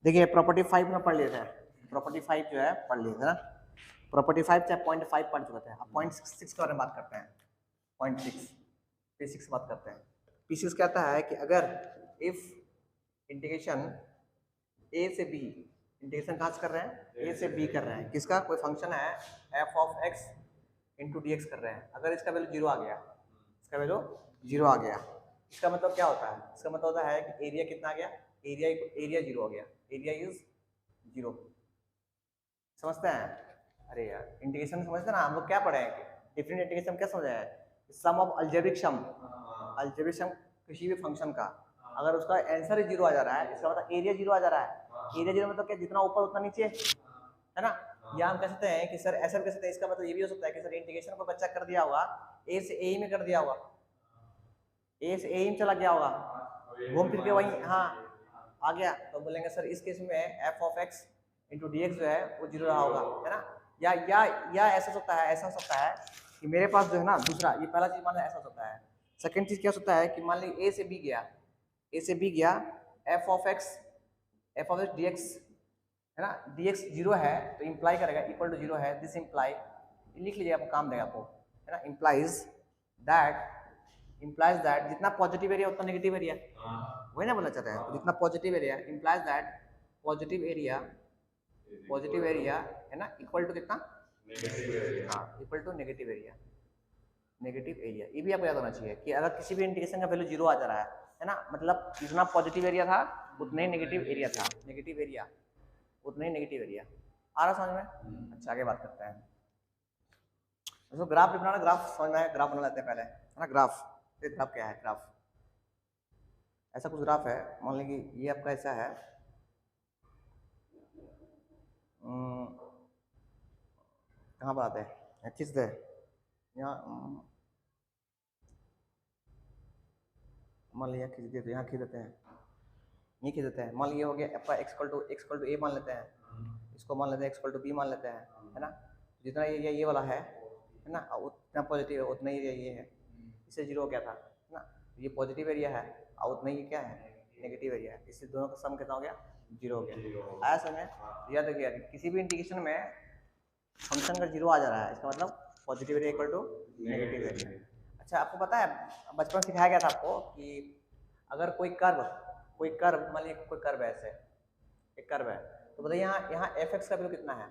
देखिए प्रॉपर्टी 5 में पढ़ लेते हैं, प्रॉपर्टी 5 जो है पढ़ लेते हैं ना। प्रॉपर्टी 5 चाहे 0.5 पढ़ चुके थे, अब 0.6 के बारे में बात करते हैं। 0.6 P6 बात करते हैं। P6 कहता है कि अगर इफ इंटीग्रेशन ए से बी, इंटीग्रेशन कहाँ से कर रहे हैं, ए से बी कर रहे हैं, किसका कोई फंक्शन है F of x into d x कर रहे हैं, अगर इसका वैल्यू जीरो आ गया, इसका वैल्यू जीरो आ गया, इसका मतलब क्या होता है, इसका मतलब होता है कि एरिया कितना आ गया, एरिया जीरो हो गया, एरिया इज जीरो। समझते हैं? अरे यार इंटीग्रेशन समझते ना, हम लोग क्या पढ़े हैं, डिफरेंट इंटीग्रेशन क्या समझा है, sum of algebraic sum, algebraic sum किसी भी फंक्शन का, अगर उसका आंसर ही जीरो आ जा रहा है, इसका मतलब एरिया जीरो आ जा रहा है। एरिया जीरो मतलब क्या, जितना ऊपर उतना नीचे, है ना। या हम कह सकते हैं कि सर ऐसा कह सकते हैं, इसका मतलब ये भी हो सकता है कि सर इंटीग्रेशन को बच्चा कर दिया होगा ए से ए में कर दिया होगा, ए से ए में चला गया होगा, घूम फिर के वहीं हाँ आ गया, तो बोलेंगे सर इस केस में F of x into d x जो है वो जीरो रहा होगा, है ना। या ऐसा सकता है, ऐसा हो सकता है कि मेरे पास जो है ना दूसरा, ये पहला चीज मान लो ऐसा हो सकता है। सेकंड चीज क्या हो सकता है कि मान ली ए से बी गया, ए से बी गया, F of X D x, है ना, डी एक्स जीरो है तो इंप्लाई करेगा इक्वल टू जीरो है, दिस इंप्लाई, लिख लीजिए आपको काम देगा आपको, है ना, implies that जितना पॉजिटिव एरिया उतना नेगेटिव एरिया, वही ना बोलना चाहते हैं, तो जितना positive area implies that positive area है ना इक्वल टू कितना, हाँ इक्वल टू नेगेटिव एरिया, ये भी आपको याद होना चाहिए कि अगर किसी भी इंटीग्रेशन का वैल्यू जीरो आ जा रहा है ना, मतलब जितना पॉजिटिव एरिया था उतना ही नेगेटिव एरिया था, उतना ही नेगेटिव एरिया। आ रहा समझ में? अच्छा आगे बात करते हैं। तो ग्राफ भी बनाना, ग्राफ समझना है, ग्राफ बना लेते हैं पहले, है ना। ग्राफ क्या है, ग्राफ ऐसा कुछ ग्राफ है, मान लीजिए ये आपका ऐसा है, कहाँ बात है अच्छी से यहाँ, मान लिया खींच देते, यहाँ खींच देते हैं, ये खींच देते हैं, मान लीजिए हो गया आपका एक्स इक्वल टू ए मान लेते हैं, इसको मान लेते हैं एक्स इक्वल टू बी मान लेते हैं, है ना। जितना एरिया ये वाला है ना, उतना पॉजिटिव है उतना ही एरिया ये है, इससे जीरो हो गया था, है ना, ये पॉजिटिव एरिया है और उतना ही क्या है नेगेटिव एरिया है, इससे दोनों का सम कितना हो गया, जीरो हो गया। आया समझ? याद रखिए किसी भी इंटीग्रेशन में फंक्शन का जीरो आ जा रहा है, इसका मतलब positive area equal to negative area. अच्छा आपको पता है बचपन सिखाया गया था आपको कि अगर कोई कर्व मान लीजिए कोई कर्व है, ऐसे एक कर्व है, तो बताइए यहाँ एफ एक्स का वैल्यू कितना है,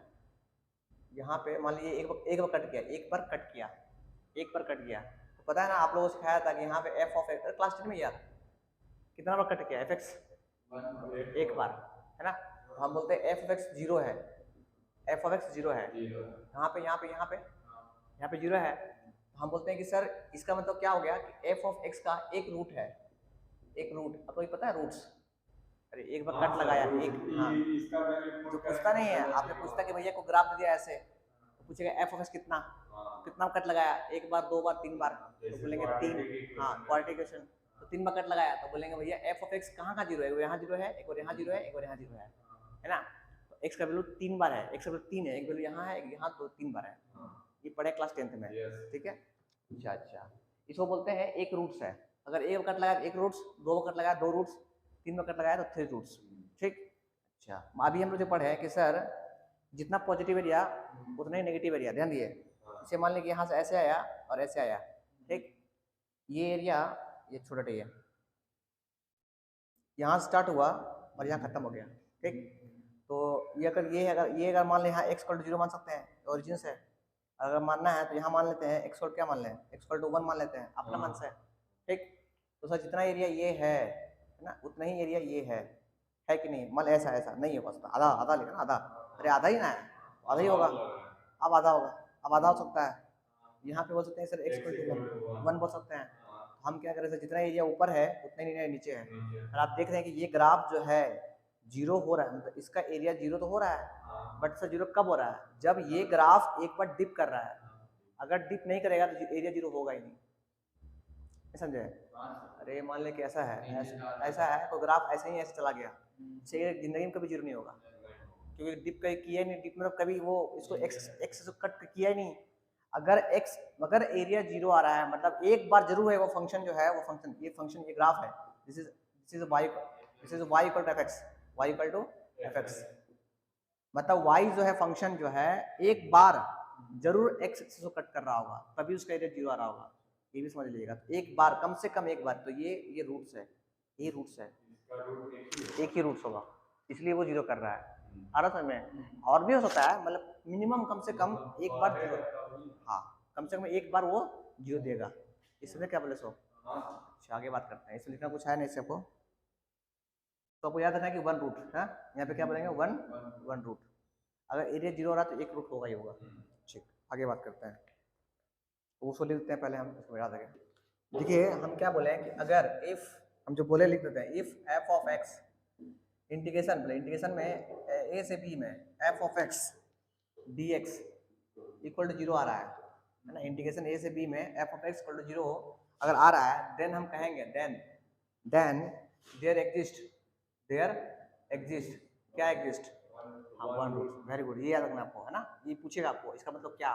यहाँ पे मान लीजिए एक बार कट गया, तो पता है ना आप लोगों को सिखाया था कि यहाँ पे एफ ऑफ एक्स, क्लास 10 में यार कितना बार कट किया एफ एक्स, एक बार, है ना, तो हम बोलते हैं एफ ऑफ एक्स जीरो है, यहाँ पे जीरो है, तो हम बोलते हैं कि सर इसका मतलब क्या हो गया कि एफ ऑफ एक्स का एक रूट है, आपको ये पता है रूट्स, अरे एक बार कट लगाया एक, हाँ जो पूछता नहीं है, आपने पूछता कि भैया को ग्राफ दिया ऐसे, तो पूछेगा एफ ऑफ एक्स कितना कट लगाया, एक बार दो बार तीन बार, तो बोलेंगे तीन, हाँ क्वाड्रेटिक, तो तीन बार कट लगाया तो बोलेंगे भैया एफ ऑफ एक्स कहाँ का जीरो है, वो यहाँ जीरो है, एक बार यहाँ जीरो है, एक बार यहाँ जीरो है ना, तो एक्स का वैल्यू 3 बार है, एक्स का वैल्यू 3 है, एक वैल्यू यहाँ है, एक यहाँ, तो 3 बार है, ये पढ़े क्लास 10th में, ठीक है। अच्छा इसको बोलते हैं एक रूट्स है, अगर एक कट लगाया एक रूट्स, दो कट लगाया दो रूट्स, तीन कट लगाया तो 3 रूट्स, ठीक। अच्छा अभी हम लोग जो पढ़े हैं कि सर जितना पॉजिटिव एरिया उतना ही नेगेटिव एरिया, ध्यान दिए, इसे मान लीजिए यहाँ से ऐसे आया और ऐसे आया, ठीक, ये एरिया ये छोटा टी है, यहाँ स्टार्ट हुआ और यहाँ खत्म हो गया, ठीक, तो ये अगर मान लें यहाँ एक्स इक्वल टू 0 मान सकते हैं, ओरिजिन से, अगर मानना है तो यहाँ मान लेते हैं एक्स इक्वल क्या मान लें, एक्स इक्वल टू 1 मान लेते हैं अपना मन से, ठीक, तो सर जितना एरिया ये है ना उतना ही एरिया ये है कि नहीं, मान ऐसा नहीं है, बस आधा लेगा ना, आधा, अरे आधा ही ना है, आधा ही होगा, अब आधा होगा, अब आधा हो सकता है, यहाँ पे बोल सकते हैं सर एक्स इक्वल टू 1 बोल सकते हैं, हम क्या करें सर जितना एरिया ऊपर है उतना ही एरिया नीचे है, और आप देख रहे हैं कि ये ग्राफ जो है जीरो हो रहा है, मतलब इसका एरिया जीरो तो हो रहा है, बट सर जीरो कब हो रहा है, जब ये ग्राफ एक बार डिप कर रहा है, अगर डिप नहीं करेगा तो एरिया जीरो होगा ही नहीं, समझे। अरे मान ले कि ऐसा है, ऐसा है तो ग्राफ ऐसे ही ऐसे चला गया, जिंदगी में कभी जीरो नहीं होगा, क्योंकि डिप किया नहीं, डिप मतलब कभी वो इसको एक्स कट किया ही नहीं, अगर एरिया जीरो आ रहा है मतलब एक बार जरूर है वो फंक्शन जो है, वो फंक्शन ये ग्राफ है, this is y equal to fx, y equal to F X, मतलब वाई जो है फंक्शन जो है एक बार जरूर एक्स एक्सिस को कट कर रहा होगा तभी उसका एरिया 0 आ रहा होगा, ये भी समझ लीजिएगा। तो एक बार, कम से कम एक बार, तो ये रूट्स है, ये रूट्स है, एक ही रूट्स होगा, इसलिए वो 0 कर रहा है। आ रहा समझ में? और भी हो सकता है, मतलब मिनिमम कम से कम एक बार 0, हाँ कम से कम एक बार वो 0 देगा, इसमें क्या बोले सो। अच्छा आगे बात करते हैं, इसमें लिखना कुछ है नहीं सबको, तो आपको याद रखना है कि 1 रूट है, यहाँ पे क्या बोलेंगे 1 रूट, अगर एरिया 0 हो रहा है तो एक रूट होगा ही होगा। ठीक, आगे बात करते हैं, उसको लिख देते हैं पहले हम, इसको याद रखें। देखिए हम क्या बोले हैं कि अगर इफ, हम जो बोले लिख देते हैं, if F of X integration, बोले इंटीग्रेशन में ए से बी में F of X D X equal to 0 आ रहा है ना, इंटीग्रेशन ए से बी में F of X equal to 0 अगर आ रहा है, देन हम कहेंगे देन देयर एग्जिस्ट क्या एग्जिस्ट, हाँ 1 रूट, वेरी गुड, ये याद रखना आपको है ना, ये पूछेगा आपको इसका मतलब क्या,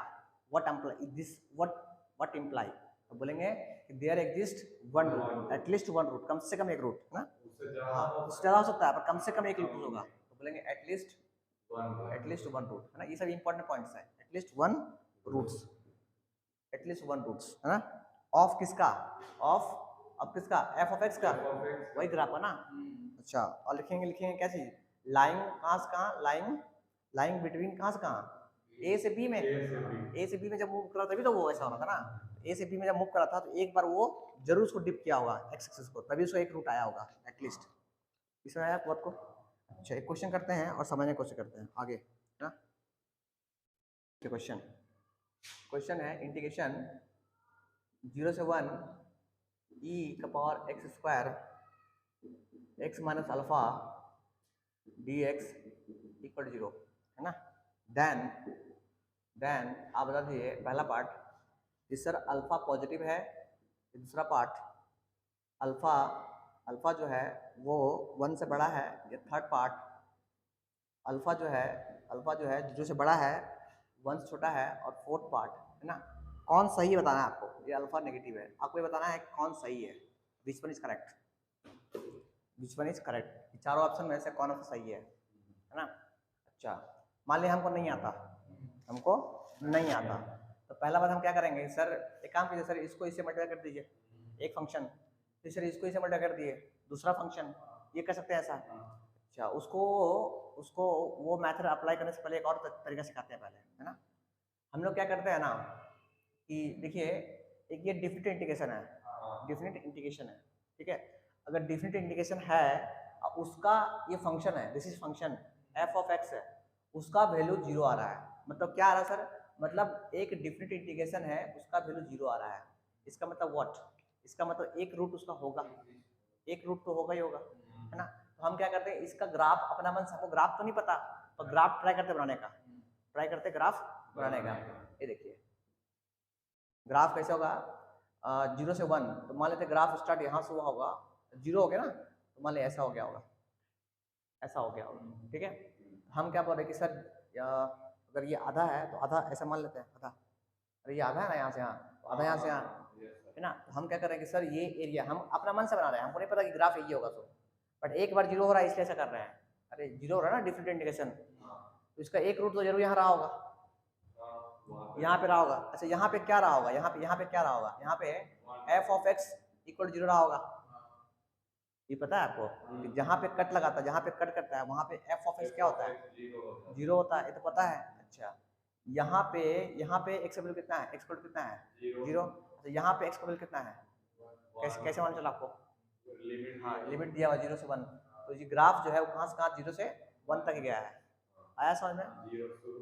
what imply this, what imply, तो बोलेंगे कि there exist 1 root, at least 1 root, कम से कम एक रूट है ना, हाँ उससे ज़्यादा हो सकता है पर कम से कम एक रूट होगा, तो बोलेंगे एटलीस्ट 1 रूट है ना, ये सब इंपॉर्टेंट पॉइंट्स है, एटलीस्ट 1 रूट्स है ना, ऑफ किसका, ऑफ किसका, एफ ऑफ एक्स का, वही ग्राफ है ना। अच्छा, और लिखेंगे क्या चीज, लाइंग कहाँ से कहाँ, लाइंग बिटवीन कहाँ से कहाँ, ए से बी में, ए से बी में जब मूव करा तभी तो वो ऐसा होना था ना, ए से बी में जब मूव करा था तो एक बार वो जरूर उसको डिप किया होगा एक्स एक्सिस को, तभी उसको एक रूट आया होगा एटलीस्ट, इसमें आया बात को। अच्छा एक क्वेश्चन करते हैं और समझने की कोशिश करते हैं आगे ना। क्वेश्चन है इंटीग्रेशन 0 से 1 e का power x square x minus alpha D X equal 0 है ना, देन आप बता दीजिए पहला पार्ट कि सर अल्फा पॉजिटिव है, दूसरा पार्ट अल्फा जो है वो 1 से बड़ा है, ये थर्ड पार्ट अल्फा जो है 0 से बड़ा है, 1 से छोटा है, और फोर्थ पार्ट है ना, कौन सही बताना है आपको, ये अल्फा नेगेटिव है, आपको ये बताना है कौन सही है, विच वन इज करेक्ट, चारों ऑप्शन में से कौन सा सही है ना। अच्छा मान लिया हमको नहीं आता, तो पहला बात हम क्या करेंगे, सर एक काम कीजिए सर, इसको इससे मल्टीप्लाई कर दीजिए एक फंक्शन, फिर सर इसको इससे मल्टीप्लाई कर दिए दूसरा फंक्शन, ये कर सकते हैं ऐसा। अच्छा उसको वो मेथड अप्लाई करने से पहले एक और तरीका सिखाते हैं पहले है ना, हम लोग क्या करते हैं ना कि देखिए एक ये डिफरेंट इंटीग्रेशन है, ठीक है, अगर डिफरेंट इंटीग्रेशन है उसका ये फंक्शन है, this is function F of x है, उसका वैल्यू 0 आ रहा है, मतलब क्या आ रहा है सर, मतलब एक डिफरेंट इंटीग्रेशन है उसका वैल्यू 0 आ रहा है, इसका मतलब व्हाट, इसका मतलब एक रूट उसका होगा, एक रूट तो होगा ही होगा है ना। तो हम क्या करते हैं, इसका ग्राफ अपना मन से, हमको ग्राफ तो नहीं पता तो ग्राफ ट्राई करते ग्राफ बनाने का। ये देखिए ग्राफ कैसे होगा, 0 से 1, तो मान लेते ग्राफ स्टार्ट यहाँ से हुआ होगा, 0 हो गया ना, तो मान लिया ऐसा हो गया होगा, ठीक है। हम क्या बोल रहे हैं कि सर अगर ये आधा है तो आधा ऐसा मान लेते हैं, आधा, अरे ये आधा है ना यहाँ से यहाँ, तो आधा यहाँ से यहाँ है ना, तो हम क्या कर रहे हैं कि सर ये एरिया हम अपना मन से बना रहे हैं, हमको नहीं पता कि ग्राफ यही होगा, तो बट एक बार 0 हो रहा है इसलिए ऐसा कर रहे हैं, अरे 0 हो रहा है ना डिफरेंट इंटीग्रेशन, तो इसका एक रूट तो जरूर यहाँ रहा होगा, यहाँ पे रहा होगा। अच्छा यहाँ पे क्या रहा होगा, यहाँ पे क्या रहा होगा, यहाँ पे एफ ऑफ एक्स इक्वल 0 रहा होगा, ये पता है आपको कि जहाँ पे कट लगाता है, जहाँ पे कट करता है वहाँ पे एफ ऑफ एक्स क्या होता है, 0 होता है, ये तो पता है। अच्छा यहाँ पे एक्स का वैल्यू कितना है, एक्स का वैल्यू कितना है 0, तो यहाँ पे एक्स का वैल्यू कितना है, कैसे मालूम चला आपको, हाँ लिमिट दिया हुआ 0 से 1, तो ये ग्राफ जो है वो कहाँ से कहाँ 0 से 1 तक गया है, आया समझ में,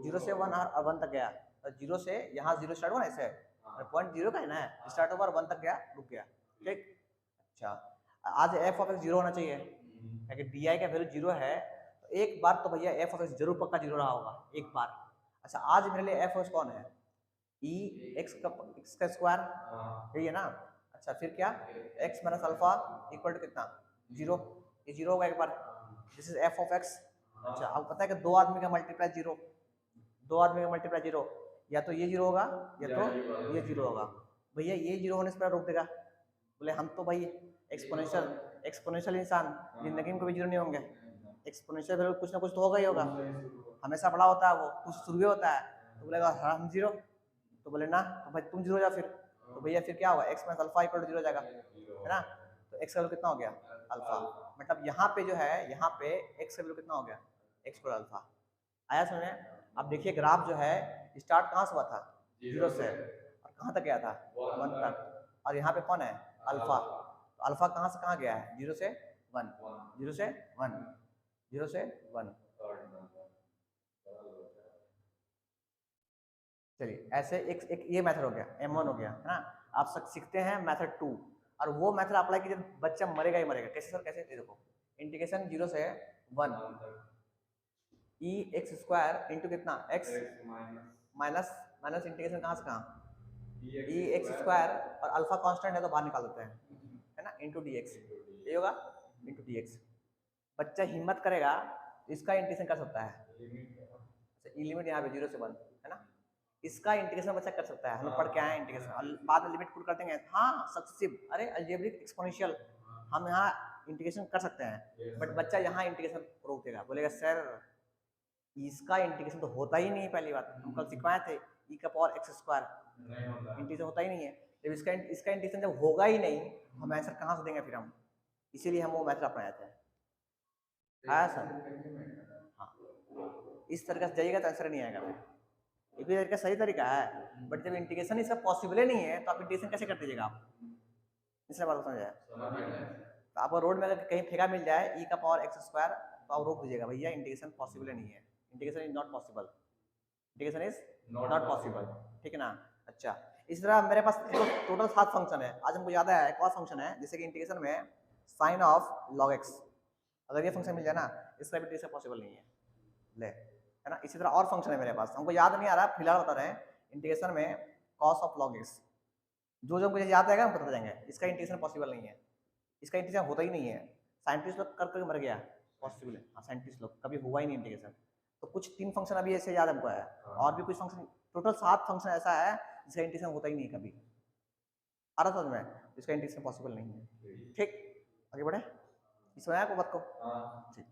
0 से 1 और 1 तक गया, तो 0 से यहाँ 0 स्टार्ट हुआ ना, ऐसे पॉइंट 0 का है ना, स्टार्ट हुआ और 1 तक गया, रुक गया, ठीक। अच्छा आज एफ ऑफ एक्स 0 होना चाहिए, क्योंकि डी आई का वैल्यू 0 है, तो एक बार तो भैया एफ ऑफ एक्स जरूर पक्का 0 रहा होगा एक बार। अच्छा आज मेरे लिए एफ ऑफ एक्स कौन है, ई एक्स का स्क्वायर, यही है ना। अच्छा फिर क्या, x minus alpha equal to कितना 0, ये 0 होगा एक बार, this is f of x. अच्छा अब पता है कि दो आदमी का मल्टीप्लाई 0, या तो ये 0 होगा या तो ये 0 होगा, भैया ये 0 होने से पहले रोक देगा, बोले हम तो भाई एक्सपोनेंशियल इंसान, जिंदगी में कभी 0 नहीं होंगे, एक्सपोनेंशियल वैल्यू कुछ ना कुछ तो होगा ही होगा, हमेशा बड़ा होता है वो, कुछ शुरू ही होता है। तो बोलेगा हम 0, तो बोले ना तो भाई तुम 0 हो जाओ फिर, तो भैया फिर क्या होगा, x minus alpha equal to 0 हो जाएगा, है ना। तो x का वैल्यू कितना हो गया, अल्फा। मतलब यहाँ पे जो है, यहाँ पे x का वैल्यू कितना हो गया, x इक्वल अल्फा। आया समझ में। अब देखिए ग्राफ जो है स्टार्ट कहाँ से हुआ था, 0 से, और कहाँ तक गया था, 1 तक, और यहाँ पे कौन है, अल्फा। तो अल्फा कहाँ से कहाँ गया है, 0 से 1, 0 से 1, 0 से 1। चलिए ऐसे एक ये मेथड हो गया, M1 हो गया, है ना। आप सब सीखते हैं मेथड 2, और वो मेथड अप्लाई कीजिए, बच्चा मरेगा ही मरेगा। कैसे सर, कैसे, देखो इंटीग्रेशन 0 से 1 ई एक्स स्क्वायर इंटू कितना, x माइनस माइनस इंटीग्रेशन कहाँ से कहाँ, ई एक्स स्क्वायर, और अल्फा कांस्टेंट है तो बाहर निकाल देते हैं, है ना, इंटू डी एक्स, ये होगा इंटू डी एक्स। बच्चा हिम्मत करेगा इसका इंटीग्रेशन कर सकता है, ई लिमिट यहाँ पे 0 से 1, है ना। इसका इंटीग्रेशन बच्चा कर सकता है, हम लोग पढ़ के आए हैं इंटीग्रेशन, और बाद में लिमिट पुट कर देंगे, हाँ सक्सेसिव, अरे अलजेब्रिक एक्सपोनेंशियल हम यहाँ इंटीग्रेशन कर सकते हैं, बट बच्चा यहाँ इंटीग्रेशन रोक देगा, बोलेगा सर इसका इंटीग्रेशन तो होता ही नहीं है। पहली बात हम कल सिखवाए थे, ई का पावर एक्स स्क्वायर इंटीग्रेशन होता ही नहीं है। जब इसका इंटीग्रेशन जब होगा ही नहीं, हम आंसर कहाँ से देंगे फिर हम, इसीलिए हम वो मेथड अपनाए थे। आया सर, हाँ इस तरीके से जाइएगा तो आंसर नहीं आएगा फिर, ये भी तरीका सही तरीका है, बट जब इंटीग्रेशन इसका पॉसिबल ही नहीं है तो आप इंटीग्रेशन कैसे कर दीजिएगा आप, इसलिए बात समझ आए। तो आपको रोड में अगर कहीं फेंका मिल जाए ई का पावर एक्स स्क्वायर, तो आप रोक दीजिएगा, भैया इंटीग्रेशन पॉसिबल नहीं है, integration is not possible, integration is not possible, ठीक है ना। अच्छा इस तरह मेरे पास टोटल 7 फंक्शन है, आज हमको याद है एक और फंक्शन है, जैसे कि इंटीग्रेशन में साइन ऑफ लॉग एक्स, अगर ये फंक्शन मिल जाए ना, इसका भी इंटीग्रेशन पॉसिबल नहीं है, ले, है ना। इसी तरह और फंक्शन है मेरे पास, हमको याद नहीं आ रहा फिलहाल बता रहे हैं, इंटीग्रेशन में कॉस ऑफ लॉग एक्स, जो मुझे याद आएगा हम बता देंगे, इसका इंटीग्रेशन पॉसिबल नहीं है, इसका इंटीग्रेशन होता ही नहीं है, साइंटिस्ट लोग कर करके मर गया, पॉसिबल है, हाँ साइंटिस्ट लोग कभी हुआ ही नहीं इंटीग्रेशन। तो कुछ 3 फंक्शन अभी ऐसे याद हमको है, और भी कुछ फंक्शन, टोटल 7 फंक्शन ऐसा है जिसका इंटीग्रेशन होता ही नहीं कभी, आ रहा समझ में, जिसका इंटीग्रेशन पॉसिबल नहीं है। ठीक, आगे बढ़े, इसमें आया को बात को, ठीक।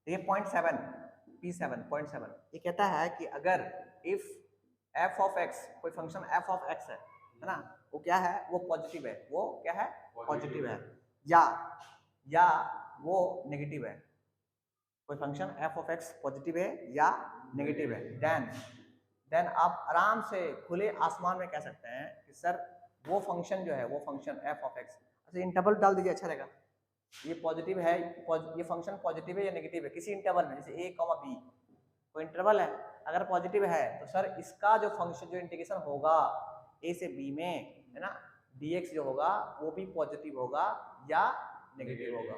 ये .7 P7 .7 ये कहता है कि अगर इफ f ऑफ x, कोई फंक्शन f ऑफ x है ना, वो क्या है, वो पॉजिटिव है, वो क्या है, पॉजिटिव है, या वो नेगेटिव है, कोई function f of x positive है या नेगेटिव है, देन आप आराम से खुले आसमान में कह सकते हैं कि सर वो फंक्शन जो है, वो फंक्शन f ऑफ x, अच्छा इंटरवल डाल दीजिए अच्छा रहेगा, ये पॉजिटिव है, ये फंक्शन पॉजिटिव है या नेगेटिव है किसी इंटरवल में, जैसे a, b कोई इंटरवल है, अगर पॉजिटिव है तो सर इसका जो फंक्शन, जो इंटीग्रेशन होगा a से b में, है ना, dx जो होगा वो भी पॉजिटिव होगा या नेगेटिव होगा,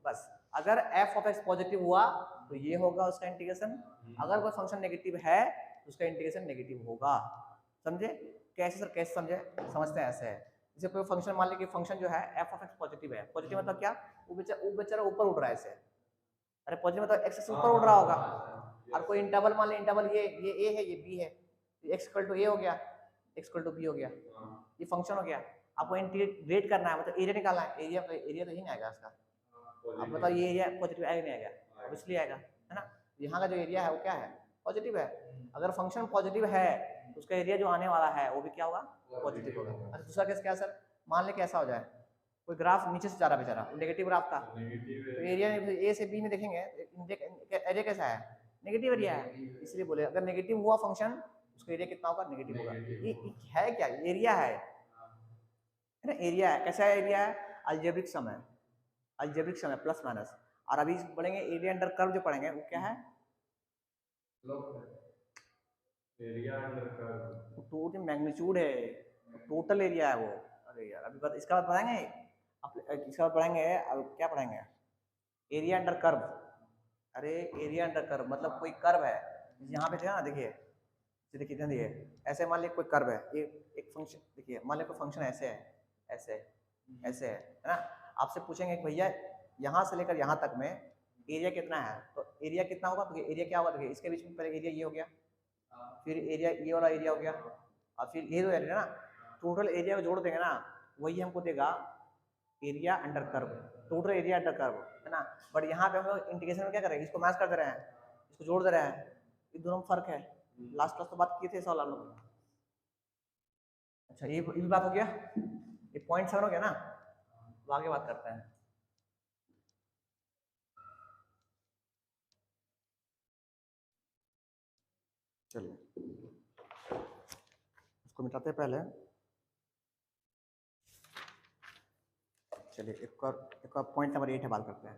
बस। अगर f ऑफ x पॉजिटिव हुआ तो ये होगा उसका इंटीग्रेशन, अगर कोई फंक्शन नेगेटिव है तो उसका इंटीग्रेशन नेगेटिव होगा, समझे। कैसे सर, कैसे समझे, समझते हैं ऐसे है, जैसे कोई फंक्शन मान लीजिए फंक्शन जो है f ऑफ x पॉजिटिव है, पॉजिटिव मतलब क्या, वो बेचारा ऊपर उड़ रहा है ऐसे, अरे पॉजिटिव मतलब x से ऊपर उड़ रहा होगा, और कोई इंटरवल मान लीजिए, इंटरवल ये a है, ये b है, x इक्वल टू a हो गया, x इक्वल टू b हो गया, ये फंक्शन हो गया। आपको इंटीग्रेट करना है, मतलब एरिया निकालना है, एरिया तो ही नहीं आएगा इसका, अब बताओ ये एरिया पॉजिटिव आएगा नहीं आएगा, अब इसलिए आएगा, है ना। यहाँ का जो एरिया है वो क्या है, पॉजिटिव है, अगर फंक्शन पॉजिटिव है तो उसका एरिया जो आने वाला है वो भी क्या होगा, पॉजिटिव होगा। अच्छा दूसरा केस क्या सर, मान ले कैसा हो जाए, कोई ग्राफ नीचे से जा रहा बेचारा, नेगेटिव ग्राफ था, तो एरिया ए से बी में देखेंगे एरिया कैसा है, नेगेटिव एरिया है, इसलिए बोले अगर नेगेटिव हुआ फंक्शन उसका एरिया कितना होगा, नेगेटिव होगा। ये है क्या, एरिया है ना, एरिया है, कैसा एरिया है, अलजेब्रिक सम है, अलजेब्रिक सम है प्लस माइनस। और अभी पढ़ेंगे एरिया अंडर कर्व, जो पढ़ेंगे वो क्या है, area under curve, total magnitude है, टोटल एरिया है वो। अरे यार अभी इसका बाद पढ़ेंगे, इसका बाद पढ़ेंगे, अब क्या पढ़ेंगे, एरिया अंडर कर्व। अरे एरिया अंडर कर्व मतलब कोई कर्व है, यहाँ पे देखा ना, देखिए देखिए ध्यान दिए, ऐसे मान लीजिए कोई कर्व है, एक फंक्शन, देखिए मान लीजिए कोई फंक्शन ऐसे है, ऐसे ऐसे है ना, आपसे पूछेंगे कि भैया यहाँ से लेकर यहाँ तक में एरिया कितना है, तो एरिया कितना होगा, तो एरिया क्या होगा, देखिए इसके बीच में पहले एरिया ये हो गया, फिर एरिया ये वाला एरिया हो गया, और फिर ये जो एरिया ना, टोटल एरिया को जोड़ देंगे ना, वही हमको देगा area under curve, total area under curve. है ना। बट यहाँ पे हम लोग इंटीग्रेशन में क्या कर रहे हैं, इसको मैच कर दे रहे हैं, इसको जोड़ दे रहे हैं, ये दोनों में फर्क है। लास्ट क्लास तो बात किए थे सवाल लोग। अच्छा ये भी बात हो गया, ये पॉइंट 7 हो गया ना, तो आगे बात करते हैं। चलिए इसको मिटाते हैं पहले। चलिए एक और पॉइंट नंबर 8 है, बात करते हैं।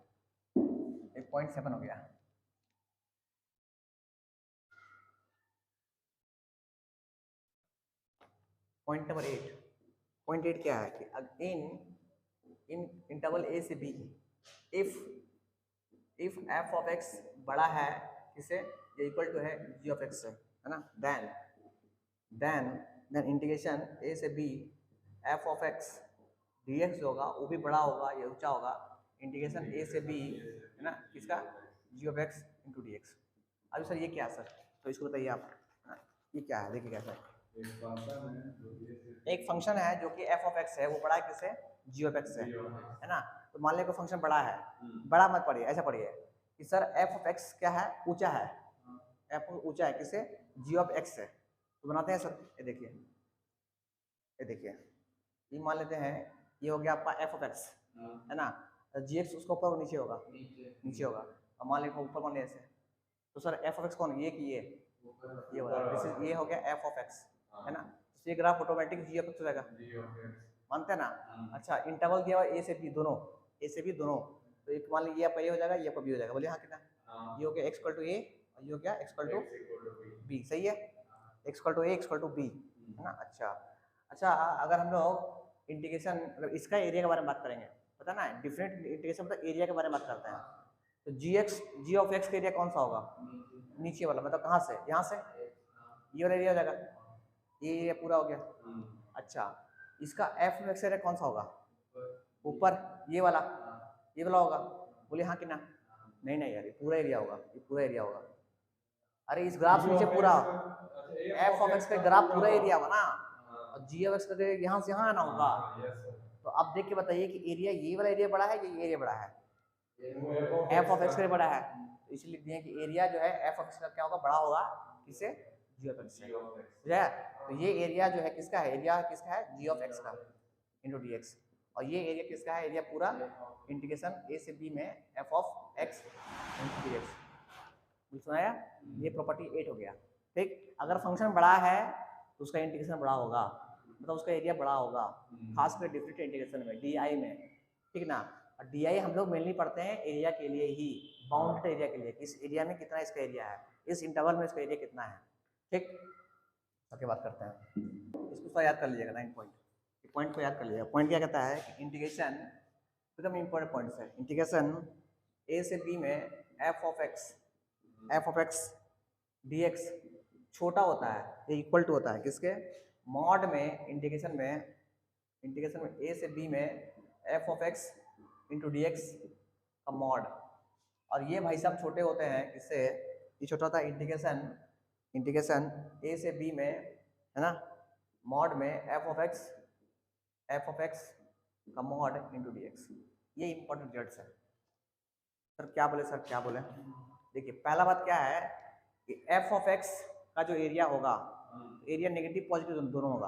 एक पॉइंट 7 हो गया। पॉइंट नंबर 8, पॉइंट 8 क्या है कि इन इंटरवल ए से B if F of X बड़ा है किसे, ये इक्वल टू है जी ऑफ एक्स से, है ना, देन इंटीग्रेशन ए से B F of X dx जो होगा वो भी बड़ा होगा, ये ऊंचा होगा, इंटीग्रेशन ए से बी, है ना, किसका, g of x into d x. अभी सर ये क्या है सर, तो इसको बताइए आप, ये क्या है, देखिए कैसा है। एक फंक्शन है जो कि एफ ऑफ एक्स है, वो बड़ा है किससे, जी ऑफ एक्स से, है ना। तो मान लिया कोई फंक्शन बड़ा है, बड़ा मत पढ़िए, ऐसा पढ़िए कि सर एफ ऑफ एक्स क्या है, ऊंचा है, एफ ऊंचा है किससे, जी ऑफ एक्स से। तो बनाते हैं सर, ये देखिए ये मान लेते हैं, ये हो गया आपका एफ ऑफ एक्स, है ना, जी एक्स उसका ऊपर नीचे होगा, नीचे होगा, और मान लेते ऊपर मान लिया ऐसे। तो सर एफ ऑफ एक्स कौन, ये कि ये वाला, दिस इज, ये हो गया एफ ऑफ एक्स, है ना। तो ये graph automatic G of X हो जाएगा, मानते हैं ना। अच्छा इंटरवल दिया हुआ ए से बी दोनों, ए से बी दोनों, तो एक मान लीजिए ये आपका ए हो जाएगा, ये आपका बी हो जाएगा, बोलिए हाँ कितना, ये हो गया एक्स इक्वल टू ए और ये हो गया एक्स इक्वल टू बी, सही है, X equal to A X equal to B, है ना। अच्छा अगर हम लोग इंटीग्रेशन, अगर इसका एरिया के बारे में बात करेंगे, पता ना डिफरेंट इंटीग्रेशन मतलब एरिया के बारे में बात करते हैं, तो जी ऑफ एक्स का एरिया कौन सा होगा, नीचे वाला, मतलब कहाँ से, यहाँ से, ये वाला एरिया हो जाएगा, ये एरिया पूरा हो गया। अच्छा इसका एफ ऑफ एक्स एरिया कौन सा होगा, ऊपर ये वाला होगा, बोले हाँ कि ना, नहीं यार, ये पूरा एरिया होगा, ये पूरा एरिया होगा। अरे इस ग्राफ नीचे पूरा एफ ऑफ एक्स का ग्राफ पूरा एरिया होगा ना, और जी ऑफ एक्स का यहाँ से यहाँ आना होगा। तो आप देख के बताइए कि एरिया ये वाला एरिया बड़ा है या ये एरिया बड़ा है, एफ ऑफ एक्स का बड़ा है, तो इसलिए लिख दिए कि एरिया जो है एफ ऑफ एक्स का क्या होगा, बड़ा होगा किससे, जी ऑफ एक्स से, तो ये एरिया जो है किसका है, एरिया किसका है, जी ऑफ एक्स का इंटू डी एक्स, और ये एरिया किसका है, एरिया पूरा इंटीग्रेशन ए से बी में F of x into d x, सुनाया। ये प्रॉपर्टी 8 हो गया, ठीक। अगर फंक्शन बड़ा है तो उसका इंटीग्रेशन बड़ा होगा, मतलब उसका एरिया बड़ा होगा, खासकर डिफरेंट इंटीग्रेशन में, डी आई में, ठीक ना। और डी आई हम लोग मेनली पढ़ते हैं एरिया के लिए ही, बाउंडेड एरिया के लिए, इस एरिया में कितना इसका एरिया है, इस इंटरवल में इसका एरिया कितना है, ठीक। ओके बात करते हैं, इसको थोड़ा याद कर लीजिएगा, 9 पॉइंट को याद कर लीजिएगा। पॉइंट क्या कहता है कि इंटीग्रेशन, एकदम इंपॉर्टेंट पॉइंट है, इंटीग्रेशन ए से बी में F of X D x छोटा होता है, ये इक्वल टू होता है किसके, मॉड में, इंटीग्रेशन में ए से बी में F of x into d x का मॉड, और ये भाई साहब छोटे होते हैं किससे, ये छोटा होता है इंटीग्रेशन ए से बी में, है ना, मॉड में एफ ऑफ एक्स का मॉड इंटू डी एक्स। ये इंपॉर्टेंट रिजल्ट्स है सर, क्या बोले, देखिए पहला बात क्या है कि एफ ऑफ एक्स का जो एरिया होगा, एरिया नेगेटिव पॉजिटिव दोनों होगा,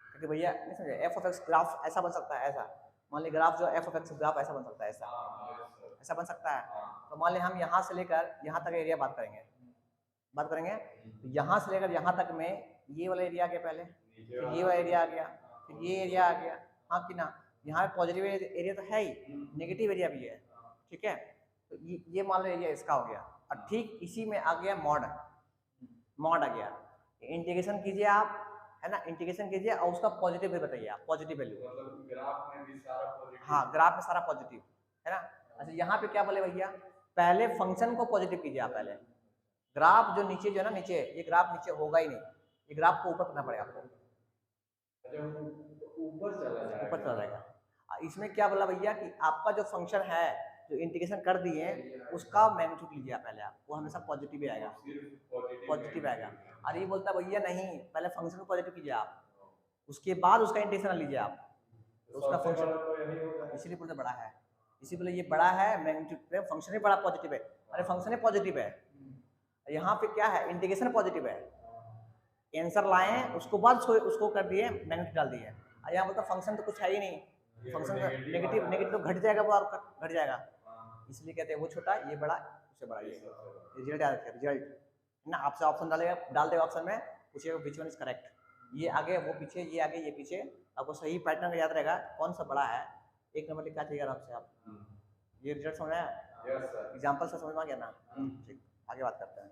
क्योंकि भैया नहीं समझे, एफ ऑफ एक्स ग्राफ ऐसा बन सकता है, ऐसा मान ली ग्राफ जो एफ ऑफ एक्स ग्राफ ऐसा बन सकता है, ऐसा बन सकता है। तो मान ली हम यहाँ से लेकर यहाँ तक एरिया बात करेंगे, तो यहाँ से लेकर यहाँ तक में ये वाला एरिया आ गया पहले, फिर ये वाला एरिया आ गया, फिर ये एरिया आ गया, हाँ कि ना। यहाँ पॉजिटिव एरिया तो है ही, नेगेटिव एरिया भी है, ठीक है। तो ये मान लो एरिया इसका हो गया, और ठीक इसी में आ गया मॉड आ गया। इंटीग्रेशन कीजिए आप, है ना, इंटीग्रेशन कीजिए और उसका पॉजिटिव भी बताइए आप, पॉजिटिव वैल्यू, मतलब ग्राफ में भी सारा पॉजिटिव, हाँ ग्राफ में सारा पॉजिटिव, है ना। अच्छा यहाँ पे क्या बोले भैया, पहले फंक्शन को पॉजिटिव कीजिए आप, पहले ग्राफ जो नीचे जो है ना, नीचे ये ग्राफ नीचे होगा ही नहीं, ये ग्राफ को ऊपर करना पड़ेगा आपको, ऊपर चला जाएगा। इसमें क्या बोला भैया कि आपका जो फंक्शन है जो इंटीग्रेशन कर दिए उसका मैग्नीट्यूड लीजिए पहले आप, वो हमेशा पॉजिटिव ही आएगा, पॉजिटिव आएगा। और ये बोलता भैया नहीं, पहले फंक्शन को पॉजिटिव कीजिए आप, उसके बाद उसका इंटीग्रेशन लीजिए आप, तो उसका फंक्शन इसलिए बोलते बड़ा है, इसी ये बड़ा है मैग्नीट्यूड पे, फंक्शन भी बड़ा पॉजिटिव है, अरे फंक्शन ही पॉजिटिव है। यहाँ पे क्या है, इंटीग्रेशन पॉजिटिव है, आंसर लाए उसको बाद उसको कर दिए मैग्नीट्यूड डाल दिए। यहाँ बोलता फंक्शन तो कुछ है ही नहीं, फंक्शन नेगेटिव नेगेटिव तो घट जाएगा, वो आपका घट जाएगा, इसलिए कहते हैं वो छोटा ये बड़ा उससे बड़ा। ये रिजल्ट याद रखिए, रिजल्ट ना आपसे ऑप्शन डालेगा, डाल देगा ऑप्शन में, पूछेगा विच वन इज करेक्ट, ये आगे वो पीछे, ये आगे ये पीछे, आपको सही पैटर्न याद रहेगा कौन सा बड़ा है, एक नंबर लिखा चाहिए आराम से आप। ये रिजल्ट समझ में आया, एग्जाम्पल से समझ में आ गया ना? ठीक, आगे बात करते हैं।